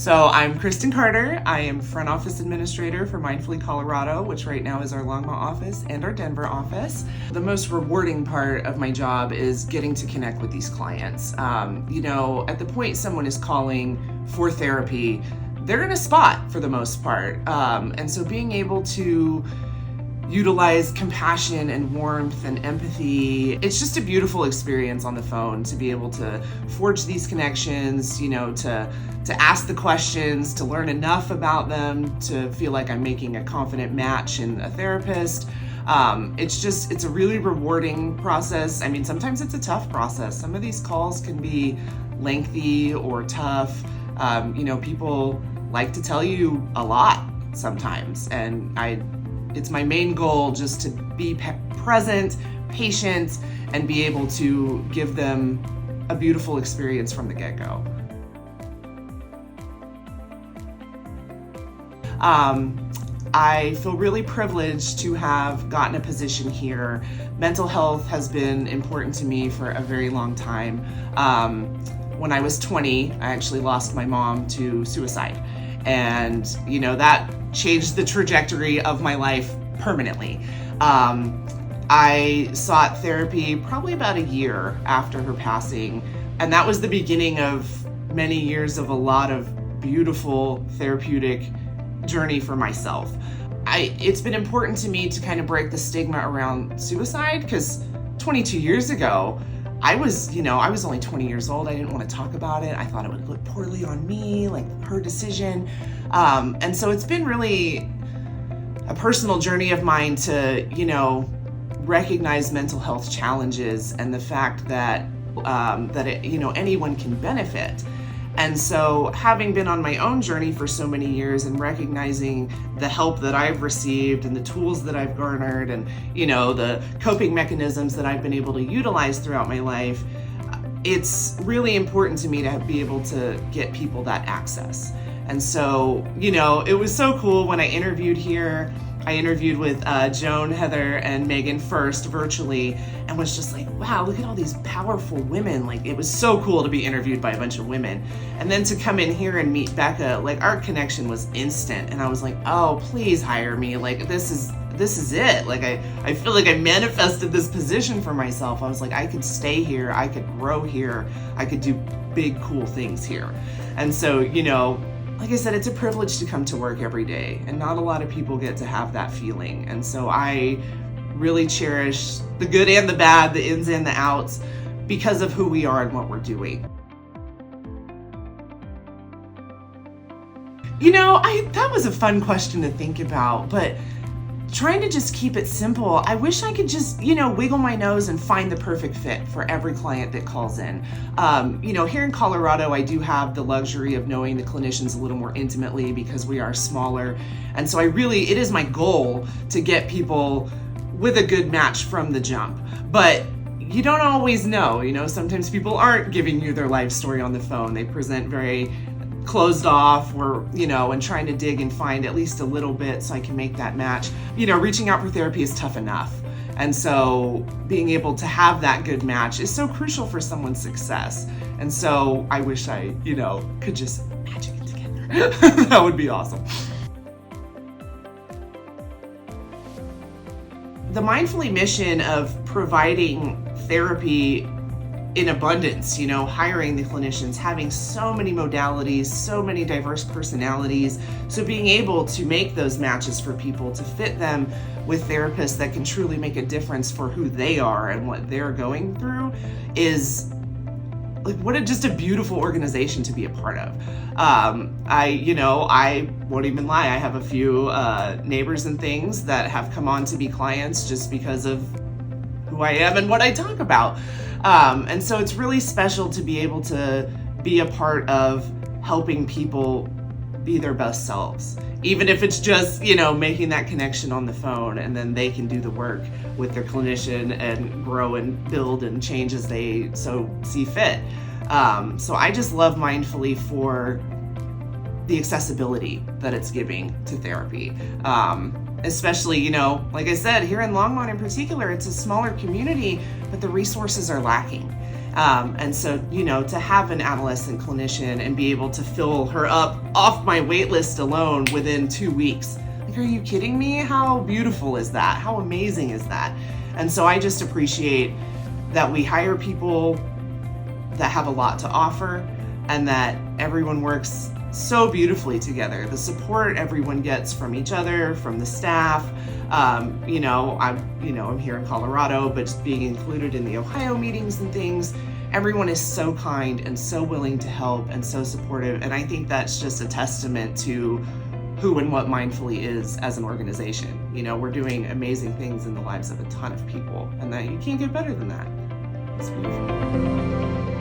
So I'm Christin Carter. I am front office administrator for Mindfully Colorado, which right now is our Longmont office and our Denver office. The most rewarding part of my job is getting to connect with these clients. At the point someone is calling for therapy, they're in a spot for the most part. And so being able to utilize compassion and warmth and empathy. It's just a beautiful experience on the phone to be able to forge these connections, to ask the questions, to learn enough about them, to feel like I'm making a confident match in a therapist. It's a really rewarding process. I mean, sometimes it's a tough process. Some of these calls can be lengthy or tough. People like to tell you a lot sometimes, and it's my main goal just to be present, patient, and be able to give them a beautiful experience from the get-go. I feel really privileged to have gotten a position here. Mental health has been important to me for a very long time. When I was 20, I actually lost my mom to suicide. And, that changed the trajectory of my life permanently. I sought therapy probably about a year after her passing. And that was the beginning of many years of a lot of beautiful therapeutic journey for myself. It's been important to me to kind of break the stigma around suicide, because 22 years ago, I was only 20 years old. I didn't want to talk about it. I thought it would look poorly on me, like her decision. And so it's been really a personal journey of mine to, recognize mental health challenges and the fact that anyone can benefit. And so having been on my own journey for so many years and recognizing the help that I've received and the tools that I've garnered and, the coping mechanisms that I've been able to utilize throughout my life, it's really important to me to be able to get people that access. And so, it was so cool when I interviewed here. I interviewed with Joan, Heather, and Megan first virtually, and was just like, wow, look at all these powerful women. Like, it was so cool to be interviewed by a bunch of women. And then to come in here and meet Becca, like, our connection was instant. And I was like, oh, please hire me. Like, this is it. Like, I feel like I manifested this position for myself. I was like, I could stay here. I could grow here. I could do big, cool things here. And so, like I said, it's a privilege to come to work every day, and not a lot of people get to have that feeling. And so I really cherish the good and the bad, the ins and the outs, because of who we are and what we're doing. That was a fun question to think about, but trying to just keep it simple. I wish I could just, wiggle my nose and find the perfect fit for every client that calls in. Here in Colorado, I do have the luxury of knowing the clinicians a little more intimately because we are smaller. And so it is my goal to get people with a good match from the jump. But you don't always know, sometimes people aren't giving you their life story on the phone. They present very closed off and trying to dig and find at least a little bit so I can make that match. Reaching out for therapy is tough enough. And so being able to have that good match is so crucial for someone's success. And so I wish I, could just magic it together. That would be awesome. The Mindfully mission of providing therapy in abundance, hiring the clinicians, having so many modalities, so many diverse personalities. So being able to make those matches for people, to fit them with therapists that can truly make a difference for who they are and what they're going through is like, just a beautiful organization to be a part of. I won't even lie. I have a few neighbors and things that have come on to be clients just because of who I am and what I talk about. And so it's really special to be able to be a part of helping people be their best selves, even if it's just, making that connection on the phone, and then they can do the work with their clinician and grow and build and change as they so see fit. So I just love Mindfully for the accessibility that it's giving to therapy. Especially, like I said, here in Longmont in particular, it's a smaller community, but the resources are lacking. And so, to have an adolescent clinician and be able to fill her up off my wait list alone within 2 weeks. Like, are you kidding me? How beautiful is that? How amazing is that? And so I just appreciate that we hire people that have a lot to offer and that everyone works so beautifully together. The support everyone gets from each other, from the staff. I'm here in Colorado, but just being included in the Ohio meetings and things, everyone is so kind and so willing to help and so supportive. And I think that's just a testament to who and what Mindfully is as an organization. We're doing amazing things in the lives of a ton of people, and that you can't get better than that. It's beautiful.